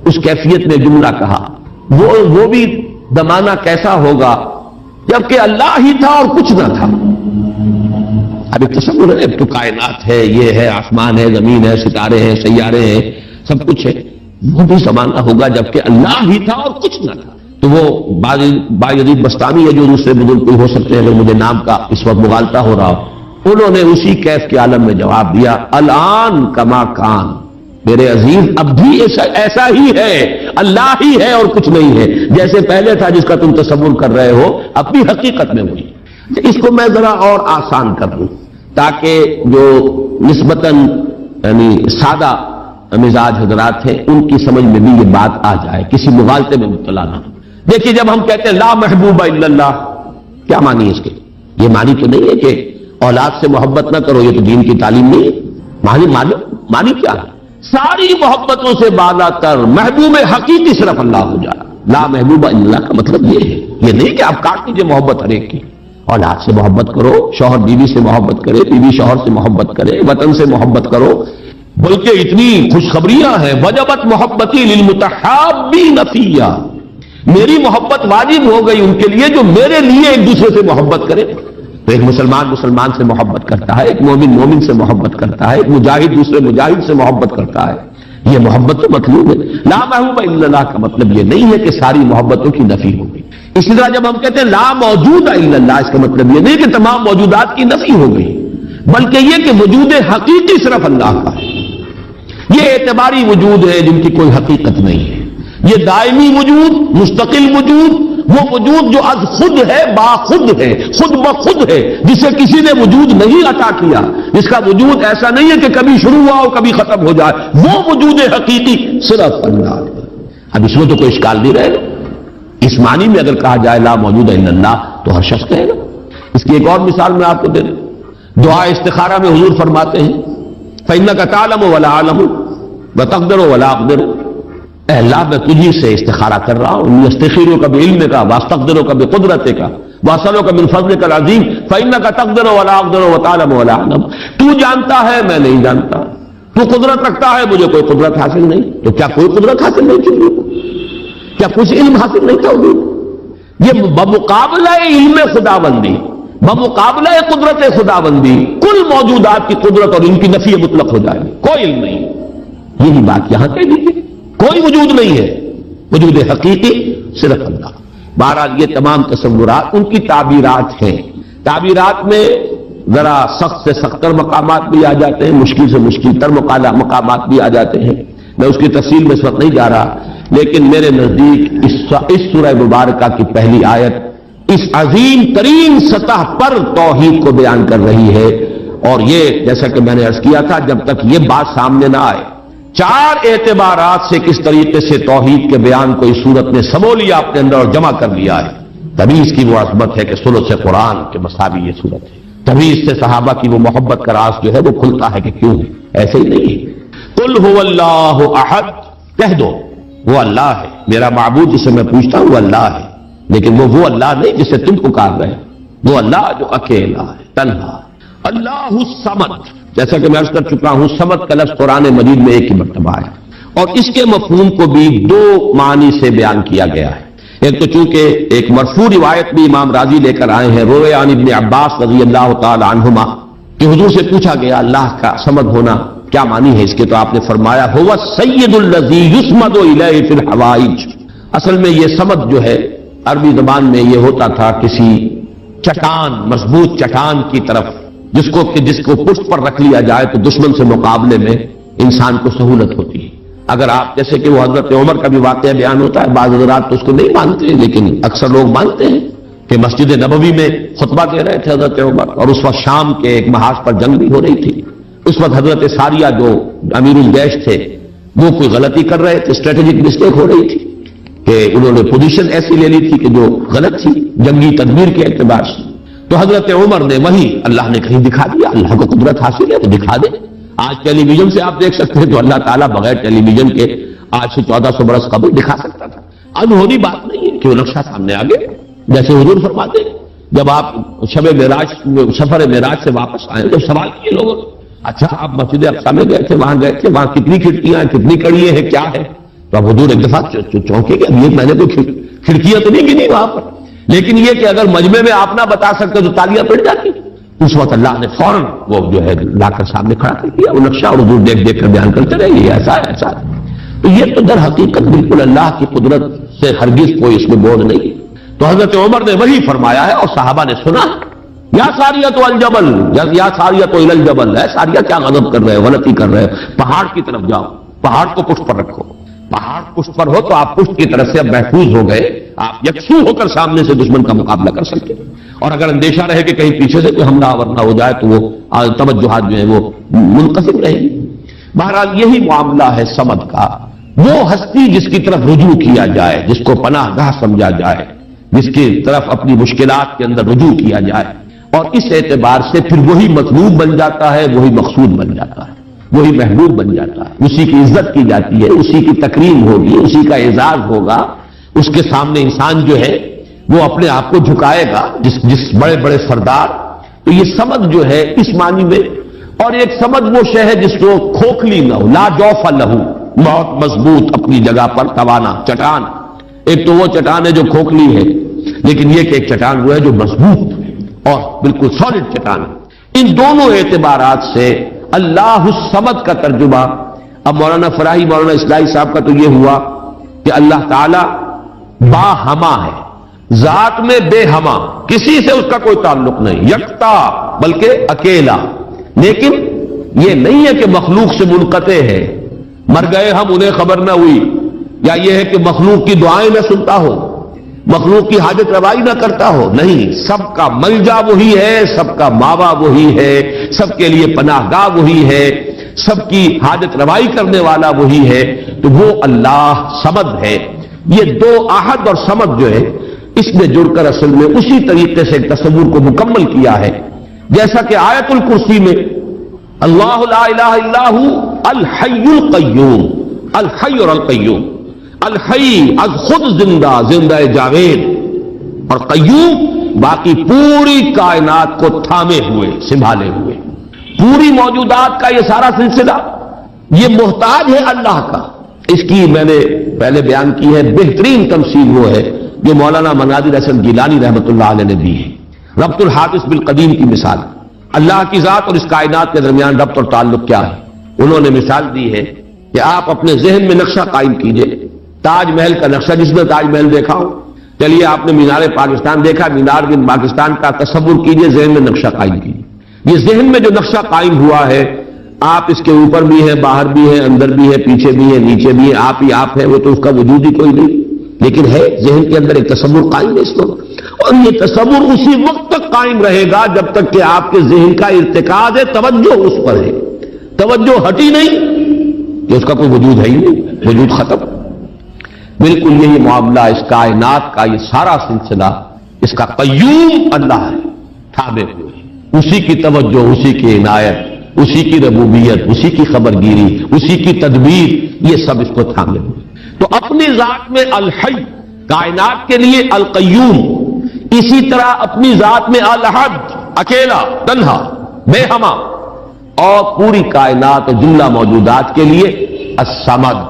[SPEAKER 2] اس کیفیت میں جملہ کہا، وہ بھی زمانہ کیسا ہوگا جبکہ اللہ ہی تھا اور کچھ نہ تھا۔ ابھی تصور ہے، اب تو کائنات ہے، یہ ہے، آسمان ہے، زمین ہے، ستارے ہیں، سیارے ہیں، سب کچھ ہے، وہ بھی زمانہ ہوگا جبکہ اللہ ہی تھا اور کچھ نہ تھا۔ تو وہ بایزید بستامی ہے جو دوسرے بزرگ کوئی ہو سکتے ہیں، اگر مجھے نام کا اس وقت مغالطہ ہو رہا ہو، انہوں نے اسی کیف کے عالم میں جواب دیا، الان کما کان، میرے عزیز اب بھی ایسا ہی ہے، اللہ ہی ہے اور کچھ نہیں ہے، جیسے پہلے تھا جس کا تم تصور کر رہے ہو اب بھی حقیقت میں ہوئی۔ اس کو میں ذرا اور آسان کر دوں تاکہ جو نسبتاً یعنی سادہ مزاج حضرات ہیں ان کی سمجھ میں بھی یہ بات آ جائے، کسی مغالطے میں مبتلا نہ ہو۔ دیکھیے جب ہم کہتے ہیں لا محبوب الا اللہ، کیا معنی ہے اس کے؟ یہ معنی تو نہیں ہے کہ اولاد سے محبت نہ کرو، یہ تو دین کی تعلیم نہیں ہے۔ معنی کیا ہے؟ ساری محبتوں سے بالا تر محبوب حقیقی صرف اللہ ہو جائے۔ لا محبوب الا اللہ کا مطلب یہ ہے، یہ نہیں کہ آپ کاٹ دیجیے محبت ہر ایک کی۔ اولاد سے محبت کرو، شوہر بیوی سے محبت کرے، بیوی شوہر سے محبت کرے، وطن سے محبت کرو، بلکہ اتنی خوشخبریاں ہیں، وجبت محبتی للمتحابین فیہ، میری محبت واجب ہو گئی ان کے لیے جو میرے لیے ایک دوسرے سے محبت کرے۔ تو ایک مسلمان سے محبت کرتا ہے، ایک مومن سے محبط کرتا ہے، ایک مجاہد دوسرے مجاہد سے محبت کرتا ہے، یہ محبت تو مطلوب ہے۔ لا محبوب الا اللہ کا مطلب یہ نہیں ہے کہ ساری محبتوں کی نفی ہو گئی۔ اسی طرح جب ہم کہتے ہیں لا موجود الا اللہ، اس کا مطلب یہ نہیں کہ تمام موجودات کی نفی ہو گئی، بلکہ یہ کہ وجود حقیقی صرف اللہ کا ہے۔ یہ اعتباری وجود ہے جن کی کوئی حقیقت نہیں ہے، یہ دائمی وجود، مستقل وجود، وہ وجود جو از خود ہے، باخود ہے، خود بخود ہے، جسے کسی نے وجود نہیں عطا کیا، جس کا وجود ایسا نہیں ہے کہ کبھی شروع ہوا اور کبھی ختم ہو جائے، وہ وجود حقیقی صرف اللہ ہے۔ اب اس میں تو کوئی اشکال نہیں رہے گا، اس معنی میں اگر کہا جائے لا موجود الا اللہ تو ہر شخص کہے گا۔ اس کی ایک اور مثال میں آپ کو دے دوں، دعا استخارہ میں حضور فرماتے ہیں فَإِنَّكَ تَعْلَمُ وَلَا أَعْلَمُ وَتَقْدِرُ وَلَا أَقْدِرُ، اے اللہ میں تجھی سے استخارہ کر رہا ہوں، استخیرُکَ بِعِلْمِکَ وَأَسْتَقْدِرُکَ بِقُدْرَتِکَ وَأَسْأَلُکَ مِنْ فَضْلِکَ الْعَظِیمِ فَإِنَّكَ تَقْدِرُ وَلَا أَقْدِرُ وَتَعْلَمُ وَلَا أَعْلَمُ، تو جانتا ہے میں نہیں جانتا، تو قدرت رکھتا ہے مجھے کوئی قدرت حاصل نہیں، تو کیا کوئی قدرت حاصل نہیں تھی؟ کیا کچھ علم حاصل نہیں تھا؟ یہ بمقابلہ علم خداوندی، بمقابلہ قدرت خداوندی کل موجودات کی قدرت اور ان کی نفی مطلق ہو جائے گی، کوئی علم نہیں۔ یہی بات یہاں کہہ دیجیے، کوئی وجود نہیں ہے، وجود حقیقی صرف اللہ۔ بہرحال یہ تمام تصورات ان کی تعبیرات ہیں، تعبیرات میں ذرا سخت سے سختر مقامات بھی آ جاتے ہیں، مشکل سے مشکل تر مقامات بھی آ جاتے ہیں، میں اس کی تفصیل میں اس وقت نہیں جا رہا، لیکن میرے نزدیک اس سورہ مبارکہ کی پہلی آیت اس عظیم ترین سطح پر توحید کو بیان کر رہی ہے، اور یہ جیسا کہ میں نے عرض کیا تھا جب تک یہ بات سامنے نہ آئے، چار اعتبارات سے کس طریقے سے توحید کے بیان کو اس صورت نے سمو لیا اپنے اندر اور جمع کر لیا ہے، تبھی اس کی وہ عظمت ہے کہ ثلث قرآن کے مساوی یہ صورت ہے، تبھی اس سے صحابہ کی وہ محبت کا راز جو ہے وہ کھلتا ہے کہ کیوں ہے، ایسے ہی نہیں ہے۔ قل هو اللہ احد، کہہ دو وہ اللہ ہے، میرا معبود جسے میں پوچھتا ہوں وہ اللہ ہے، لیکن وہ اللہ نہیں جسے تم پکار رہے، وہ اللہ جو اکیلا ہے، تنہا۔ اللہ الصمد، جیسا کہ میں عرض کر چکا ہوں صمد کا لفظ قرآن مجید میں ایک ہی مرتبہ ہے، اور اس کے مفہوم کو بھی دو معنی سے بیان کیا گیا ہے۔ ایک تو چونکہ ایک مرفوع روایت بھی امام راضی لے کر آئے ہیں، روی عن ابن عباس رضی اللہ تعالی عنہما، کہ حضور سے پوچھا گیا اللہ کا صمد ہونا کیا معنی ہے اس کے، تو آپ نے فرمایا هو السید الذی یصمد الیہ فی الحوائج، اصل میں یہ صمد جو ہے عربی زبان میں یہ ہوتا تھا کسی چٹان، مضبوط چٹان کی طرف جس کو پشت پر رکھ لیا جائے تو دشمن سے مقابلے میں انسان کو سہولت ہوتی ہے۔ اگر آپ جیسے کہ وہ حضرت عمر کا بھی واقعہ بیان ہوتا ہے، بعض حضرات تو اس کو نہیں مانتے لیکن اکثر لوگ مانتے ہیں کہ مسجد نبوی میں خطبہ دے رہے تھے حضرت عمر، اور اس وقت شام کے ایک محاذ پر جنگ بھی ہو رہی تھی، اس وقت حضرت ساریہ جو امیر الجیش تھے وہ کوئی غلطی کر رہے تھے، اسٹریٹجک مسٹیک ہو رہی تھی کہ انہوں نے پوزیشن ایسی لے لی تھی کہ جو غلط تھی جنگی تدبیر کے اعتبار سے، تو حضرت عمر نے وہی اللہ نے کہیں دکھا دیا، اللہ کو قدرت حاصل ہے وہ دکھا دے۔ آج ٹیلی ویژن سے آپ دیکھ سکتے ہیں تو اللہ تعالیٰ بغیر ٹیلی ویژن کے آج سے 1400 برس قبل دکھا سکتا تھا، انہونی بات نہیں ہے کہ وہ نقشہ سامنے آ گیا، جیسے حضور فرماتے ہیں جب آپ سفر معراج سے واپس آئے جب سوال کیے لوگوں نے، اچھا آپ مسجد اقصی میں گئے تھے، وہاں گئے تھے، وہاں کتنی کھڑکیاں ہیں، کتنی کڑیاں ہیں، کیا ہے؟ تو اب حضور ایک دفعہ چونکے کہ اب یہ میں نے کوئی کھڑکیاں تو نہیں گنی وہاں پر، لیکن یہ کہ اگر مجمع میں آپ نہ بتا سکتے تو تالیاں پڑ جاتی۔ اس وقت اللہ نے فوراً وہ جو ہے لا کر سامنے کھڑا کر دیا وہ نقشہ، اور حضور دیکھ دیکھ کر بیان کرتے رہے یہ ایسا ہے ایسا ہے۔ تو یہ تو در حقیقت بالکل اللہ کی قدرت سے ہرگز کوئی اس میں بوجھ نہیں۔ تو حضرت عمر نے وہی فرمایا ہے اور صحابہ نے سنا، یا ساریۃ الجبل، یا ساریۃ الی الجبل، ہے ساریہ کیا غضب کر رہے ہو، غلطی کر رہے ہو، پہاڑ کی طرف جاؤ، پہاڑ کو پشت پر رکھو، پہاڑ پشت پر ہو تو آپ پشت کی طرف سے اب محفوظ ہو گئے، آپ یکسو ہو کر سامنے سے دشمن کا مقابلہ کر سکتے، اور اگر اندیشہ رہے کہ کہیں پیچھے سے کوئی حملہ آور نہ ہو جائے تو وہ توجہات جو ہیں وہ منقسم رہے گی۔ بہرحال یہی معاملہ ہے صمد کا، وہ ہستی جس کی طرف رجوع کیا جائے، جس کو پناہ گاہ سمجھا جائے، جس کی طرف اپنی مشکلات کے اندر رجوع کیا جائے، اور اس اعتبار سے پھر وہی مطلوب بن جاتا ہے، وہی مقصود بن جاتا ہے، وہی محبوب بن جاتا ہے، اسی کی عزت کی جاتی ہے، اسی کی تکریم ہوگی، اسی کا اعزاز ہوگا، اس کے سامنے انسان جو ہے وہ اپنے آپ کو جھکائے گا، جس بڑے بڑے سردار۔ تو یہ سمد جو ہے اس معنی میں، اور ایک سمد وہ شے ہے جس کو کھوکھلی نہ ہو، لا جوف لہو، بہت مضبوط اپنی جگہ پر توانا چٹان۔ ایک تو وہ چٹان ہے جو کھوکھلی ہے، لیکن یہ کہ ایک چٹان وہ ہے جو مضبوط اور بالکل سالڈ چٹان ہے۔ ان دونوں اعتبارات سے اللہ الصمد کا ترجمہ اب مولانا فراہی، مولانا اصلاحی صاحب کا تو یہ ہوا کہ اللہ تعالی باہما ہے، ذات میں بے ہما، کسی سے اس کا کوئی تعلق نہیں، یکتا بلکہ اکیلا، لیکن یہ نہیں ہے کہ مخلوق سے منقطع ہے، مر گئے ہم انہیں خبر نہ ہوئی، یا یہ ہے کہ مخلوق کی دعائیں نہ سنتا ہو، مخلوق کی حاجت روائی نہ کرتا ہو، نہیں، سب کا ملجا وہی ہے، سب کا ماوا وہی ہے، سب کے لیے پناہ گاہ وہی ہے، سب کی حاجت روائی کرنے والا وہی ہے، تو وہ اللہ صمد ہے۔ یہ دو احد اور صمد جو ہے اس میں جڑ کر اصل میں اسی طریقے سے تصور کو مکمل کیا ہے، جیسا کہ آیت الکرسی میں اللہ لا الہ الا ہو الحی القیوم، الحی اور القیوم، الحی از خود زندہ، زندہ جاوید، اور قیوم باقی پوری کائنات کو تھامے ہوئے، سنبھالے ہوئے، پوری موجودات کا یہ سارا سلسلہ یہ محتاج ہے اللہ کا۔ اس کی میں نے پہلے بیان کی ہے، بہترین تمثیل وہ ہے جو مولانا مناظر حسن گیلانی رحمۃ اللہ علیہ نے دی ہے، ربط الحادث بالقدیم کی مثال۔ اللہ کی ذات اور اس کائنات کے درمیان ربط اور تعلق کیا ہے؟ انہوں نے مثال دی ہے کہ آپ اپنے ذہن میں نقشہ قائم کیجئے، تاج محل کا نقشہ، جس نے تاج محل دیکھا ہو، چلیے آپ نے مینار پاکستان دیکھا، مینار پاکستان کا تصور کیجئے، ذہن میں نقشہ قائم کیجئے۔ یہ ذہن میں جو نقشہ قائم ہوا ہے، آپ اس کے اوپر بھی ہیں، باہر بھی ہیں، اندر بھی ہے، پیچھے بھی ہے، نیچے بھی ہے، آپ ہی آپ ہیں، وہ تو اس کا وجود ہی کوئی نہیں، لیکن ہے ذہن کے اندر ایک تصور قائم ہے اس وقت، اور یہ تصور اسی وقت تک قائم رہے گا جب تک کہ آپ کے ذہن کا ارتکاز ہے، توجہ اس پر ہے، توجہ ہٹی نہیں کہ اس کا کوئی وجود ہے ہی نہیں، وجود ختم۔ بالکل یہی معاملہ اس کائنات کا، یہ سارا سلسلہ اس کا قیوم اللہ ہے، تھامے ہوئے، اسی کی توجہ، اسی کی عنایت، اسی کی ربوبیت، اسی کی خبرگیری، اسی کی تدبیر، یہ سب اس کو تھامے ہوئے۔ تو اپنی ذات میں الحی، کائنات کے لیے القیوم، اسی طرح اپنی ذات میں الاحد، اکیلا، تنہا، بے ہما، اور پوری کائنات اور جملہ موجودات کے لیے الصمد،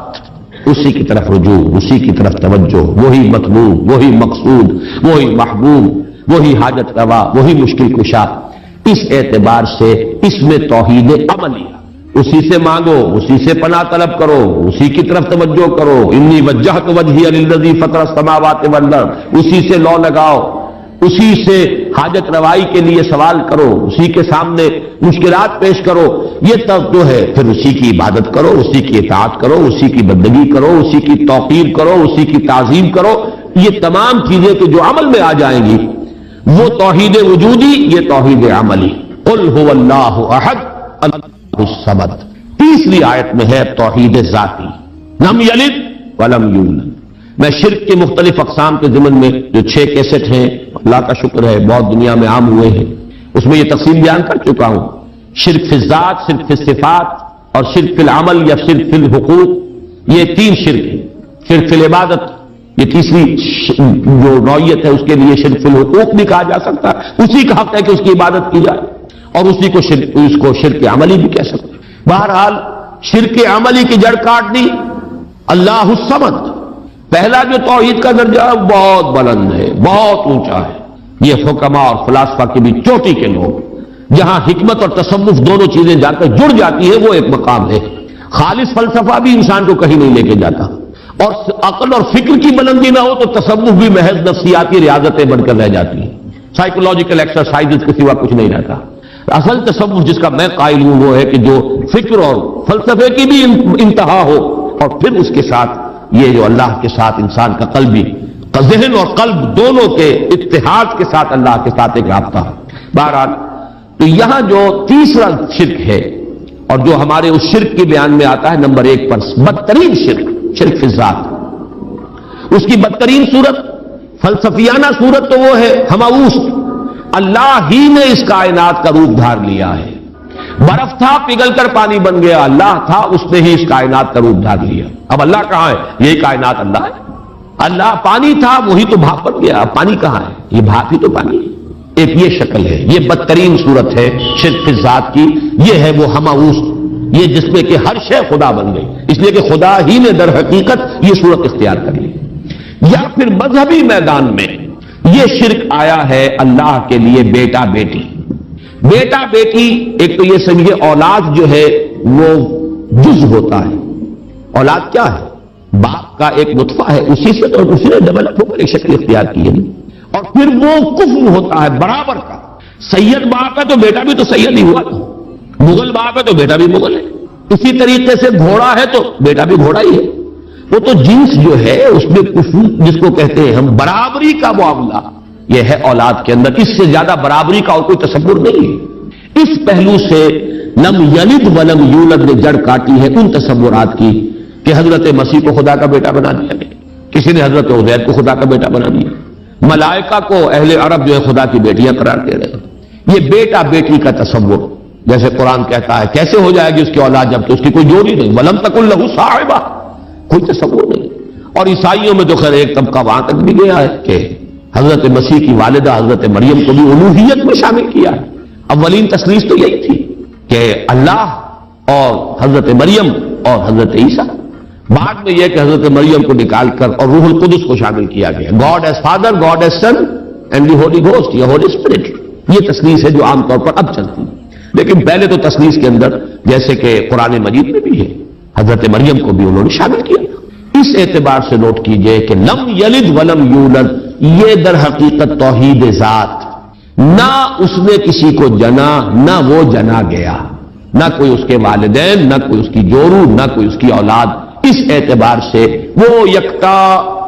[SPEAKER 2] اسی کی طرف رجوع، اسی کی طرف توجہ، وہی مطلوب، وہی مقصود، وہی محبوب، وہی حاجت روا، وہی مشکل کشا۔ اس اعتبار سے اس میں توحید عملیہ، اسی سے مانگو، اسی سے پناہ طلب کرو، اسی کی طرف توجہ کرو، انی وجہت وجہی للذی فطر السماوات والارض، اسی سے لو لگاؤ، اسی سے حاجت روائی کے لیے سوال کرو، اسی کے سامنے مشکلات پیش کرو، یہ تب جو ہے پھر اسی کی عبادت کرو، اسی کی اطاعت کرو، اسی کی بندگی کرو، اسی کی توقیر کرو، اسی کی تعظیم کرو۔ یہ تمام چیزیں کہ جو عمل میں آ جائیں گی وہ توحید وجودی، یہ توحید عملی۔ قل هو اللہ احد اللہ الصمد۔ تیسری آیت میں ہے توحید ذاتی، لم یلد ولم یولد۔ میں شرک کے مختلف اقسام کے ضمن میں جو 6 کیسٹ ہیں، اللہ کا شکر ہے بہت دنیا میں عام ہوئے ہیں، اس میں یہ تقسیم بیان کر چکا ہوں، شرک فی الذات، شرک فی الصفات، اور شرک فی العمل یا شرک فی الحقوق، یہ 3 شرک ہیں۔ شرک فی العبادت یہ تیسری جو نوعیت ہے اس کے لیے شرک فی الحقوق بھی کہا جا سکتا ہے، اسی کا حق ہے کہ اس کی عبادت کی جائے، اور اسی کو شرک عملی بھی کہہ سکتے ہیں۔ بہرحال شرک عملی کی جڑ کاٹ دی اللہ الصمد۔ پہلا جو توحید کا درجہ ہے بہت بلند ہے، بہت اونچا ہے، یہ حکما اور فلاسفہ کی بھی چوٹی کے لوگ، جہاں حکمت اور تصوف دونوں چیزیں جا کر جڑ جاتی ہیں، وہ ایک مقام ہے۔ خالص فلسفہ بھی انسان کو کہیں نہیں لے کے جاتا، اور عقل اور فکر کی بلندی نہ ہو تو تصوف بھی محض نفسیاتی ریاضتیں بن کر رہ جاتی ہیں، سائیکولوجیکل ایکسرسائز کے سوا کچھ نہیں رہتا۔ اصل تصوف جس کا میں قائل ہوں وہ ہے کہ جو فکر اور فلسفے کی بھی انتہا ہو، اور پھر اس کے ساتھ یہ جو اللہ کے ساتھ انسان کا قلبی ذہن اور قلب دونوں کے اتحاد کے ساتھ اللہ کے ساتھ ایک رابطہ ہے۔ بہرحال تو یہاں جو تیسرا شرک ہے اور جو ہمارے اس شرک کے بیان میں آتا ہے نمبر 1 پر، بدترین شرک فی الذات، اس کی بدترین صورت فلسفیانہ صورت تو وہ ہے ہماؤس، اللہ ہی نے اس کائنات کا روپ دھار لیا ہے، برف تھا پگھل کر پانی بن گیا، اللہ تھا اس نے ہی اس کائنات کا روپ دھار لیا۔ اب اللہ کہاں ہے؟ یہی کائنات اللہ ہے۔ اللہ پانی تھا وہی تو بھاپ بن گیا، اب پانی کہاں ہے؟ یہ بھاپ ہی تو پانی ہے۔ ایک یہ شکل ہے، یہ بدترین صورت ہے شرک فی الذات کی، یہ ہے وہ ہماؤس، یہ جس میں کہ ہر شے خدا بن گئی، اس لیے کہ خدا ہی نے در حقیقت یہ صورت اختیار کر لی۔ یا پھر مذہبی میدان میں یہ شرک آیا ہے اللہ کے لیے بیٹا بیٹی۔ بیٹا بیٹی ایک تو یہ سمجھے اولاد جو ہے وہ جز ہوتا ہے، اولاد کیا ہے؟ باپ کا ایک نطفہ ہے، اسی سے تو اسی نے ڈیولپ ہو کر ایک شکل اختیار کی ہے، اور پھر وہ کفر ہوتا ہے برابر کا۔ سید باپ ہے تو بیٹا بھی تو سید ہی ہوا، مغل باپ ہے تو بیٹا بھی مغل ہے، اسی طریقے سے گھوڑا ہے تو بیٹا بھی گھوڑا ہی ہے۔ وہ تو جنس جو ہے اس میں کفر جس کو کہتے ہیں ہم برابری کا معاملہ یہ ہے اولاد کے اندر، اس سے زیادہ برابری کا اور کوئی تصور نہیں ہے۔ اس پہلو سے لم یلد ولم یولد نے جڑ کاٹی ہے ان تصورات کی کہ حضرت مسیح کو خدا کا بیٹا بنا دیا گیا، کسی نے حضرت عزیر کو خدا کا بیٹا بنا دیا، ملائکہ کو اہل عرب جو ہے خدا کی بیٹیاں قرار دے رہے ہیں۔ یہ بیٹا بیٹی کا تصور جیسے قرآن کہتا ہے کیسے ہو جائے گی اس کی اولاد جب تو اس کی کوئی جوڑی نہیں، ولم تکن لہ صاحبہ، کوئی تصور نہیں۔ اور عیسائیوں میں تو خیر ایک طبقہ وہاں تک بھی گیا ہے کہ حضرت مسیح کی والدہ حضرت مریم کو بھی الوہیت میں شامل کیا ہے۔ اولین تثلیث تو یہی تھی کہ اللہ اور حضرت مریم اور حضرت عیسیٰ، بعد میں یہ کہ حضرت مریم کو نکال کر اور روح القدس کو شامل کیا گیا، God as father, God as son and the holy ghost یا ہولی اسپرٹ۔ یہ تثلیث ہے جو عام طور پر اب چلتی ہے، لیکن پہلے تو تثلیث کے اندر جیسے کہ قرآن مجید میں بھی ہے حضرت مریم کو بھی انہوں نے شامل کیا۔ اس اعتبار سے نوٹ کیجئے کہ لم یلد ولم یولد یہ در حقیقت توحید ذات، نہ اس نے کسی کو جنا نہ وہ جنا گیا، نہ کوئی اس کے والدین، نہ کوئی اس کی جورو، نہ کوئی اس کی اولاد۔ اس اعتبار سے وہ یکتا،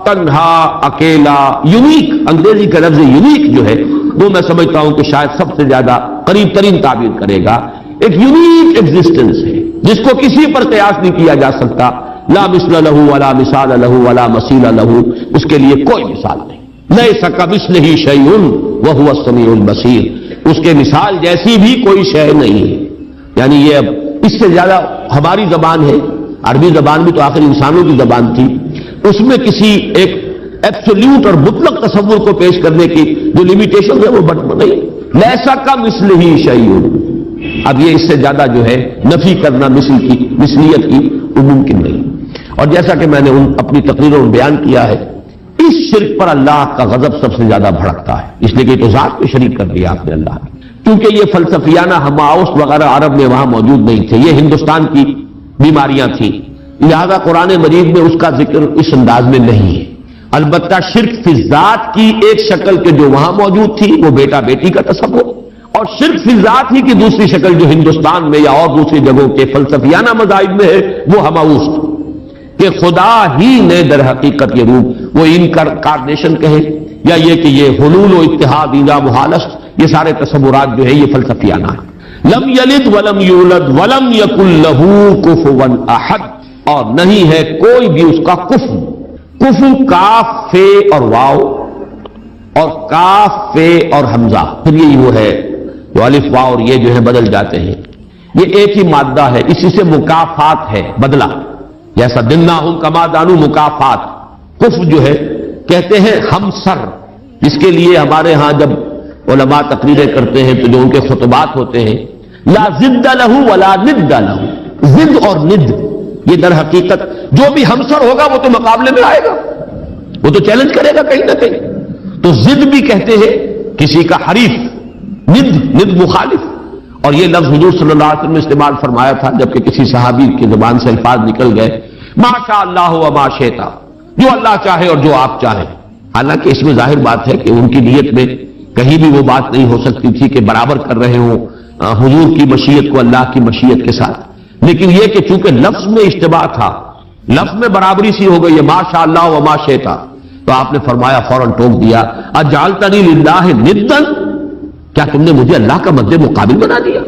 [SPEAKER 2] تنہا، اکیلا، یونیک، انگریزی کا لفظ یونیک جو ہے وہ میں سمجھتا ہوں کہ شاید سب سے زیادہ قریب ترین تعبیر کرے گا، ایک یونیک ایگزسٹنس ہے جس کو کسی پر قیاس نہیں کیا جا سکتا، لا مثل لہ ولا مثال لہ ولا مثیل لہ، اس کے لیے کوئی مثال نہیں، لیس کمثلہ شیء وہو السمیع البصیر، اس کے مثال جیسی بھی کوئی شے نہیں ہے۔ یعنی یہ اب اس سے زیادہ ہماری زبان ہے، عربی زبان بھی تو آخر انسانوں کی زبان تھی، اس میں کسی ایک ایبسولوٹ اور مطلق تصور کو پیش کرنے کی جو لمیٹیشن ہے وہ بڑھ نہیں، لیسا کمثلہ شیء، اب یہ اس سے زیادہ جو ہے نفی کرنا مثلیت کی وہ ممکن نہیں۔ اور جیسا کہ میں نے اپنی تقریروں میں بیان کیا ہے، اس شرک پر اللہ کا غضب سب سے زیادہ بھڑکتا ہے، اس لیے کہ تو ذات کو شریک کر دیا آپ نے اللہ کی، کیونکہ یہ فلسفیانہ ہماؤس وغیرہ عرب میں وہاں موجود نہیں تھے، یہ ہندوستان کی بیماریاں تھیں، لہذا قرآن مجید میں اس کا ذکر اس انداز میں نہیں ہے۔ البتہ شرک فی ذات کی ایک شکل کے جو وہاں موجود تھی وہ بیٹا بیٹی کا تصور، اور شرک فی ذات ہی کی دوسری شکل جو ہندوستان میں یا اور دوسری جگہوں کے فلسفیانہ مذاہب میں ہے وہ ہماؤس کہ خدا ہی نے در حقیقت یہ روپ، وہ انکارنیشن کہے یا یہ کہ یہ حلول و اتحاد ایجا محالست، یہ سارے تصورات جو ہے یہ فلسفیانہ ہے۔ لم یلد ولم یولد ولم یکن لہ کفوا احد، اور نہیں ہے کوئی بھی اس کا کفو، کفو کاف فے اور واو اور کاف فے اور حمزہ، پھر یہی وہ ہے جو الف واو اور یہ جو ہے بدل جاتے ہیں، یہ ایک ہی مادہ ہے، اسی سے مکافات ہے بدلہ، جیسا دنہم کما دانو مکافات، کفو جو ہے کہتے ہیں ہم سر، جس کے لیے ہمارے ہاں جب علماء تقریریں کرتے ہیں تو جو ان کے خطبات ہوتے ہیں، لا ضد لہ ولا ند لہ، ضد اور ند یہ در حقیقت جو بھی ہمسر ہوگا وہ تو مقابلے میں آئے گا، وہ تو چیلنج کرے گا کہیں نہ کہیں. تو ضد بھی کہتے ہیں کسی کا حریف، ند مخالف. اور یہ لفظ حضور صلی اللہ علیہ وسلم نے استعمال فرمایا تھا جبکہ کسی صحابی کی زبان سے الفاظ نکل گئے، ما شاء اللہ و ما شئت، جو اللہ چاہے اور جو آپ چاہیں. حالانکہ اس میں ظاہر بات ہے کہ ان کی نیت میں کہیں بھی وہ بات نہیں ہو سکتی تھی کہ برابر کر رہے ہوں حضور کی مشیت کو اللہ کی مشیت کے ساتھ. لیکن یہ کہ چونکہ لفظ میں اشتباہ تھا، لفظ میں برابری سی ہو گئی ہے، ما شاء اللہ و ما شئت، تو آپ نے فرمایا، فوراً ٹوک دیا، اجعلتنی للہ ندا، کیا تم نے مجھے اللہ کا مد مقابل بنا دیا؟